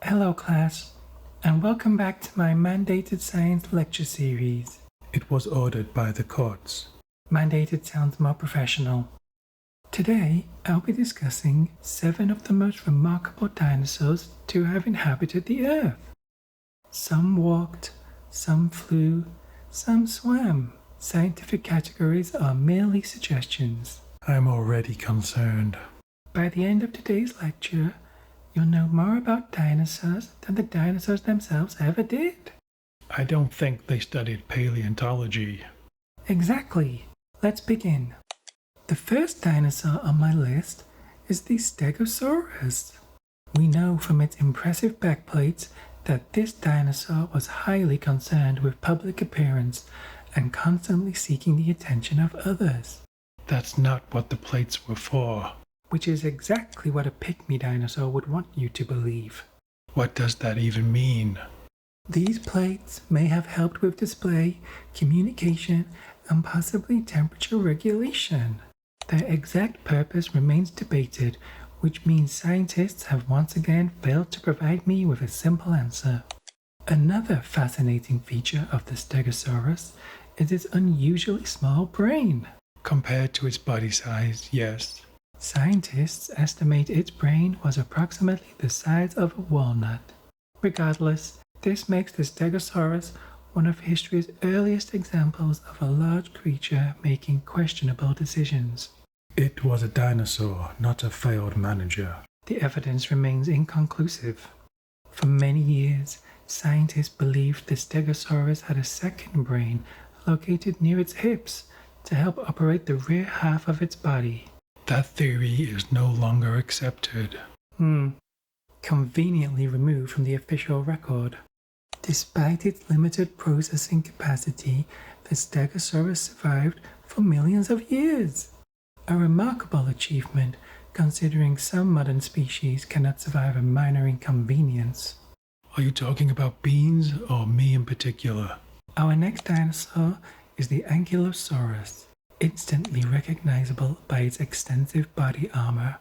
Hello class, and welcome back to my mandated science lecture series. It was ordered by the courts. Mandated sounds more professional. Today, I'll be discussing 7 of the most remarkable dinosaurs to have inhabited the Earth. Some walked, some flew, some swam. Scientific categories are merely suggestions. I'm already concerned. By the end of today's lecture, you'll know more about dinosaurs than the dinosaurs themselves ever did. I don't think they studied paleontology. Exactly. Let's begin. The first dinosaur on my list is the Stegosaurus. We know from its impressive backplates that this dinosaur was highly concerned with public appearance and constantly seeking the attention of others. That's not what the plates were for. Which is exactly what a pygmy dinosaur would want you to believe. What does that even mean? These plates may have helped with display, communication, and possibly temperature regulation. Their exact purpose remains debated, which means scientists have once again failed to provide me with a simple answer. Another fascinating feature of the Stegosaurus is its unusually small brain. Compared to its body size, yes. Scientists estimate its brain was approximately the size of a walnut. Regardless, this makes the Stegosaurus one of history's earliest examples of a large creature making questionable decisions. It was a dinosaur, not a failed manager. The evidence remains inconclusive. For many years, scientists believed the Stegosaurus had a second brain located near its hips to help operate the rear half of its body. That theory is no longer accepted. Conveniently removed from the official record. Despite its limited processing capacity, the Stegosaurus survived for millions of years. A remarkable achievement, considering some modern species cannot survive a minor inconvenience. Are you talking about beans or me in particular? Our next dinosaur is the Ankylosaurus. Instantly recognizable by its extensive body armor,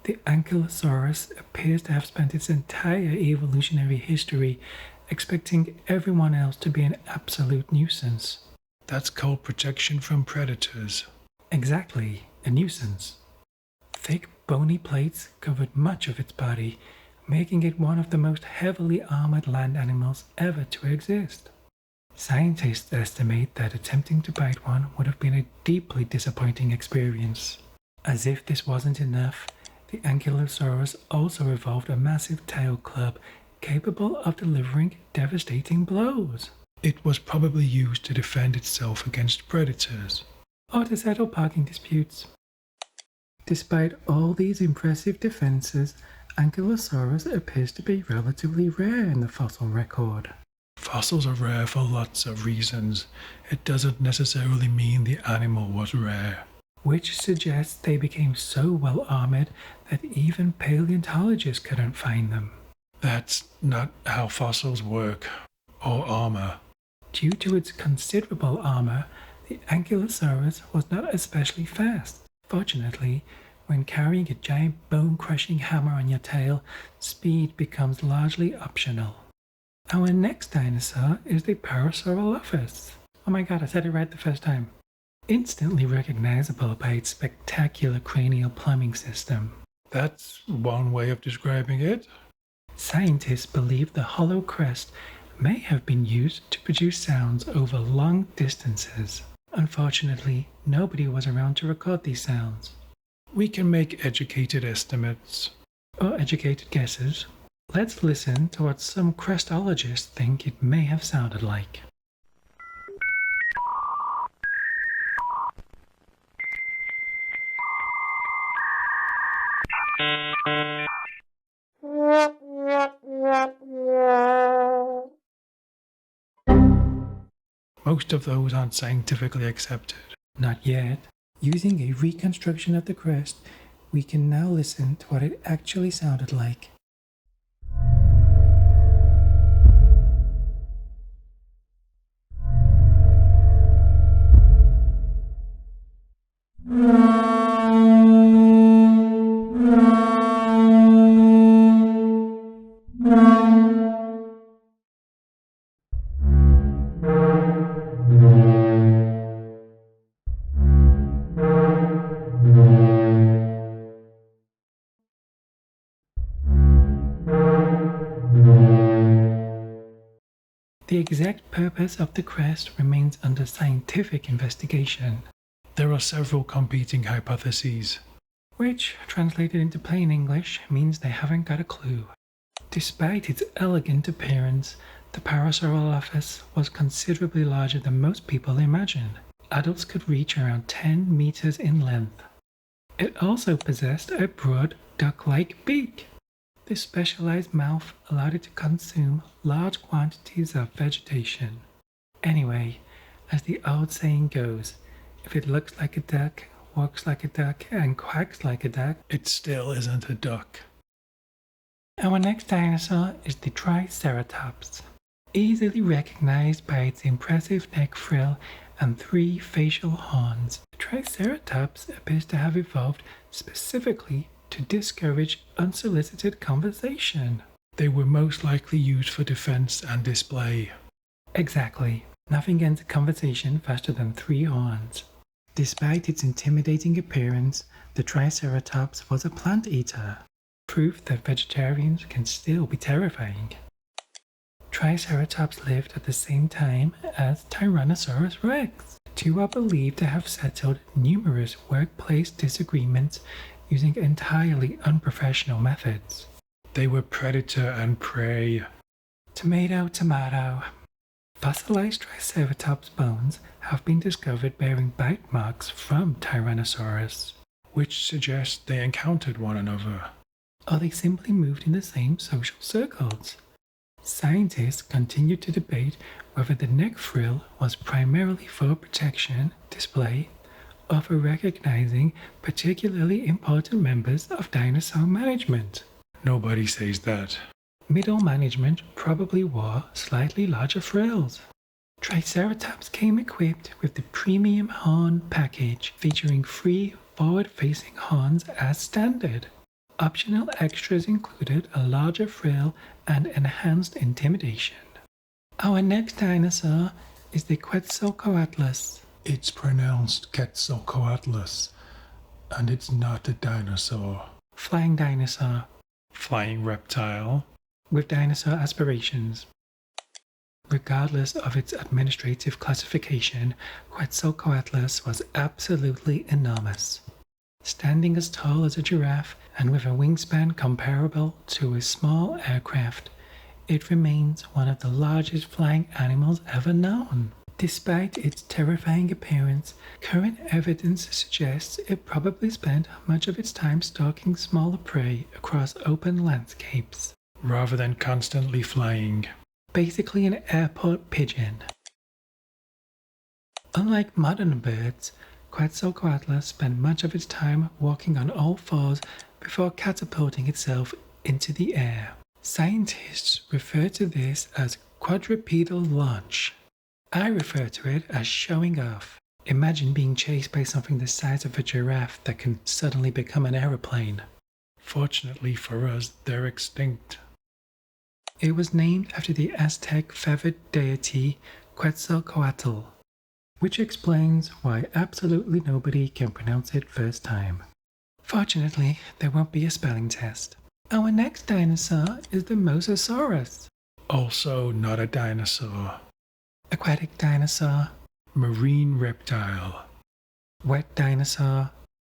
the Ankylosaurus appears to have spent its entire evolutionary history expecting everyone else to be an absolute nuisance. That's called protection from predators. Exactly, a nuisance. Thick, bony plates covered much of its body, making it one of the most heavily armored land animals ever to exist. Scientists estimate that attempting to bite one would have been a deeply disappointing experience. As if this wasn't enough, the Ankylosaurus also evolved a massive tail club capable of delivering devastating blows. It was probably used to defend itself against predators. Or to settle parking disputes. Despite all these impressive defenses, Ankylosaurus appears to be relatively rare in the fossil record. Fossils are rare for lots of reasons. It doesn't necessarily mean the animal was rare. Which suggests they became so well armored that even paleontologists couldn't find them. That's not how fossils work, or armor. Due to its considerable armor, the Ankylosaurus was not especially fast. Fortunately, when carrying a giant bone-crushing hammer on your tail, speed becomes largely optional. Our next dinosaur is the Parasaurolophus. Oh my god, I said it right the first time. Instantly recognizable by its spectacular cranial plumbing system. That's one way of describing it. Scientists believe the hollow crest may have been used to produce sounds over long distances. Unfortunately, nobody was around to record these sounds. We can make educated estimates. Or educated guesses. Let's listen to what some crestologists think it may have sounded like. Most of those aren't scientifically accepted. Not yet. Using a reconstruction of the crest, we can now listen to what it actually sounded like. The exact purpose of the crest remains under scientific investigation, There are several competing hypotheses. which, translated into plain English, means they haven't got a clue. Despite its elegant appearance, the Parasaurolophus was considerably larger than most people imagine. Adults could reach around 10 meters in length. It also possessed a broad, duck-like beak. This specialized mouth allowed it to consume large quantities of vegetation. Anyway, as the old saying goes, if it looks like a duck, walks like a duck, and quacks like a duck, It still isn't a duck. our next dinosaur is the Triceratops. Easily recognized by its impressive neck frill and 3 facial horns, the Triceratops appears to have evolved specifically to discourage unsolicited conversation. They were most likely used for defense and display. Exactly. Nothing ends a conversation faster than 3 horns. Despite its intimidating appearance, the Triceratops was a plant eater. Proof that vegetarians can still be terrifying. Triceratops lived at the same time as Tyrannosaurus rex. The two are believed to have settled numerous workplace disagreements using entirely unprofessional methods. They were predator and prey. Tomato, tomato. Fossilized Triceratops bones have been discovered bearing bite marks from Tyrannosaurus. Which suggests they encountered one another. Or they simply moved in the same social circles. Scientists continue to debate whether the neck frill was primarily for protection, display, or for recognizing particularly important members of dinosaur management. Nobody says that. Middle management probably wore slightly larger frills. Triceratops came equipped with the premium horn package featuring 3 forward-facing horns as standard. Optional extras included a larger frill and enhanced intimidation. Our next dinosaur is the Quetzalcoatlus. It's pronounced Quetzalcoatlus, and it's not a dinosaur. Flying dinosaur Flying reptile. with dinosaur aspirations. Regardless of its administrative classification, Quetzalcoatlus was absolutely enormous. Standing as tall as a giraffe and with a wingspan comparable to a small aircraft, it remains one of the largest flying animals ever known. Despite its terrifying appearance, current evidence suggests it probably spent much of its time stalking smaller prey across open landscapes. Rather than constantly flying. Basically an airport pigeon. Unlike modern birds, Quetzalcoatlus spent much of its time walking on all fours before catapulting itself into the air. Scientists refer to this as quadrupedal launch. I refer to it as showing off. Imagine being chased by something the size of a giraffe that can suddenly become an aeroplane. Fortunately for us, they're extinct. It was named after the Aztec feathered deity Quetzalcoatl, which explains why absolutely nobody can pronounce it first time. Fortunately, there won't be a spelling test. Our next dinosaur is the Mosasaurus. Also not a dinosaur. Aquatic dinosaur, Marine reptile. wet dinosaur.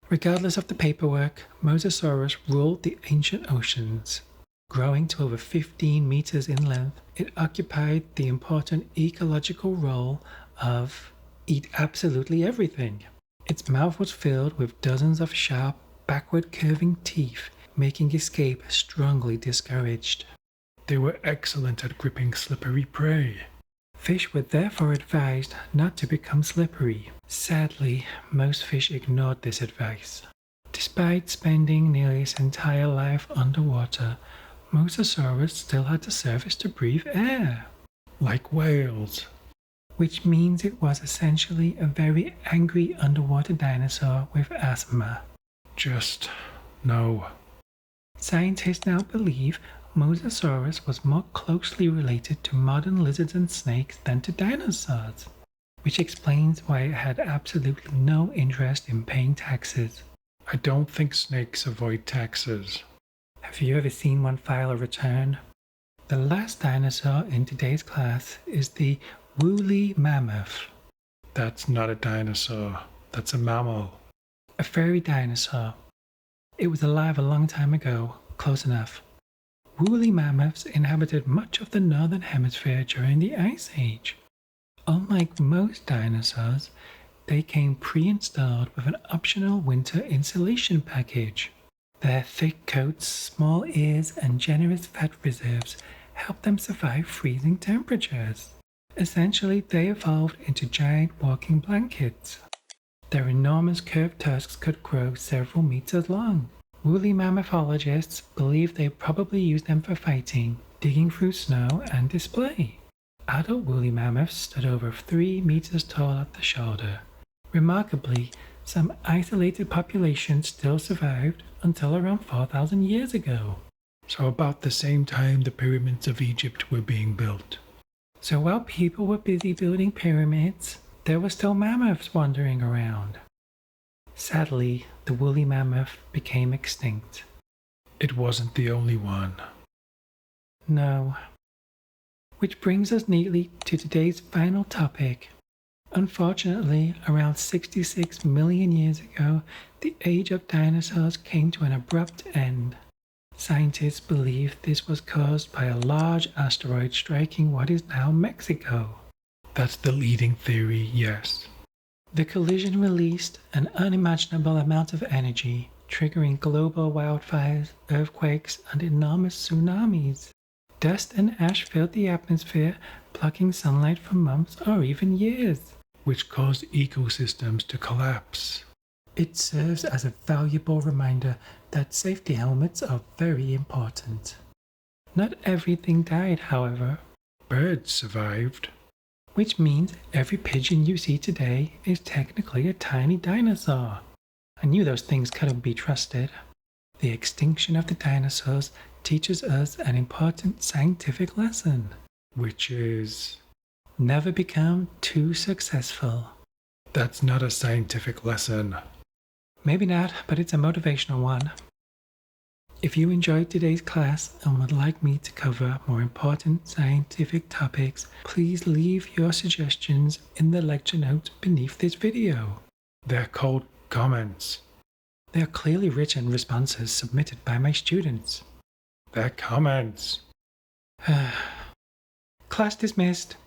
Regardless of the paperwork, Mosasaurus ruled the ancient oceans. Growing to over 15 meters in length, it occupied the important ecological role of eat absolutely everything. Its mouth was filled with dozens of sharp, backward curving teeth, making escape strongly discouraged. They were excellent at gripping slippery prey. Fish were therefore advised not to become slippery. Sadly, most fish ignored this advice. Despite spending nearly its entire life underwater, Mosasaurus still had the surface to breathe air, Like whales. which means it was essentially a very angry underwater dinosaur with asthma. Just no. Scientists now believe Mosasaurus was more closely related to modern lizards and snakes than to dinosaurs, which explains why it had absolutely no interest in paying taxes. I don't think snakes avoid taxes. Have you ever seen one file a return? The last dinosaur in today's class is the woolly mammoth, That's not a dinosaur. That's a mammal. a furry dinosaur. It was alive a long time ago, close enough. Woolly mammoths inhabited much of the northern hemisphere during the Ice Age. Unlike most dinosaurs, they came pre-installed with an optional winter insulation package. Their thick coats, small ears, and generous fat reserves helped them survive freezing temperatures. Essentially, they evolved into giant walking blankets. Their enormous curved tusks could grow several meters long. Woolly mammothologists believe they probably used them for fighting, digging through snow, and display. Adult woolly mammoths stood over 3 meters tall at the shoulder. Remarkably, some isolated populations still survived until around 4,000 years ago. So about the same time the pyramids of Egypt were being built. So while people were busy building pyramids, there were still mammoths wandering around. Sadly, the woolly mammoth became extinct. It wasn't the only one. No. Which brings us neatly to today's final topic. Unfortunately, around 66 million years ago, the age of dinosaurs came to an abrupt end. Scientists believe this was caused by a large asteroid striking what is now Mexico. That's the leading theory, yes. The collision released an unimaginable amount of energy, triggering global wildfires, earthquakes, and enormous tsunamis. Dust and ash filled the atmosphere, blocking sunlight for months or even years, Which caused ecosystems to collapse. It serves as a valuable reminder that safety helmets are very important. Not everything died, however, Birds survived. which means every pigeon you see today is technically a tiny dinosaur. I knew those things couldn't be trusted. The extinction of the dinosaurs teaches us an important scientific lesson. Which is... Never become too successful. That's not a scientific lesson. Maybe not, but it's a motivational one. If you enjoyed today's class and would like me to cover more important scientific topics, please leave your suggestions in the lecture notes beneath this video. They're called comments. They are clearly written responses submitted by my students. They're comments. Class dismissed.